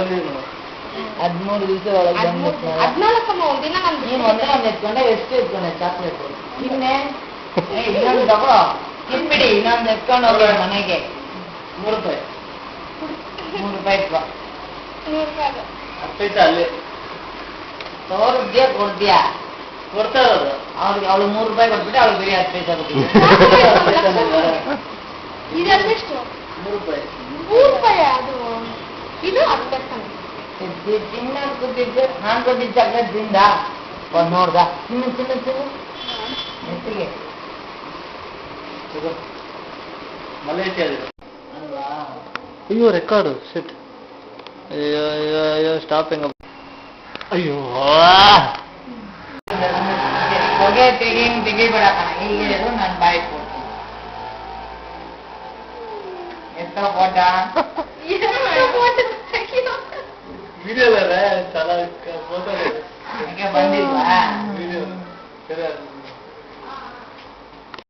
13 ದಿವಸ ಒಳಗೆ 14 ಒಂದಿನ ನೀನು ಒಂದೇ ಒಂದು ಎತ್ಕೊಂಡೆ ಎಷ್ಟು ಎತ್ಕೊಂಡೆ ಚಾಕ್ಲೇಟ್ ಇನ್ನೇ ಇನ್ನೊಂದು ತಗೋ ಕಿತ್ಬಿಡಿ ಇನ್ನೊಂದು ಎತ್ಕೊಂಡು ಹೋಗಿ ಮನೆಗೆ 3 ರೂಪಾಯಿ 3 ರೂಪಾಯಿ ಇಟ್ಕೋ 100 ರೂಪಾಯಿ 10 ಪೈಸೆ ಅಲ್ಲಿ ತೋರಿದ್ಯಾ ಕೊಡ್ತೀಯಾ ಕೊಡ್ತಾ ಇರೋದು ಅವ್ರಿಗೆ ಅವಳು 3 ರೂಪಾಯಿ ಕೊಟ್ಬಿಟ್ಟು ಅವ್ಳಿಗೆ ಬೇರೆ 10 ಪೈಸೆ ಕೊಟ್ಟಿದ್ದೆ ಇದೆಷ್ಟು 3 ರೂಪಾಯಿ 3 ರೂಪಾಯಿ ಅದು ಇದು 10 ಪೈಸೆ ತಿನ್ನೋದು ಕೂತಿದ್ದು ನಾನು ಕೊಟ್ಟಿದ್ದ ಚಾಕ್ಲೇಟ್ ತಿಂದ ನೋಡ್ದ ತಿನ್ನು ತಿನ್ನು ತಿನ್ನು ನೆತ್ತಿಗೆ ಮಲೇಷಿಯಾದ ಅಲ್ವಾ ಅಯ್ಯೋ ರೆಕಾರ್ಡು ಸಿಟ್ ಅಯ್ಯೋ ಅಯ್ಯೋ ಅಯ್ಯೋ ಸ್ಟಾಪಿಂಗ್ ಅಯ್ಯೋ ಹೊಗೆ ತೆಗಿಬೇಡ ಈಗ ನಾನು ಬಾಯಿ ಕೊಡ್ತೀನಿ ಎಷ್ಟೋ ಫೋಟ ವಿಡಿಯೋದಲ್ಲ ಚೆನ್ನಾಗಿ ಫೋಟೋ ಬಂದಿಲ್ವಾ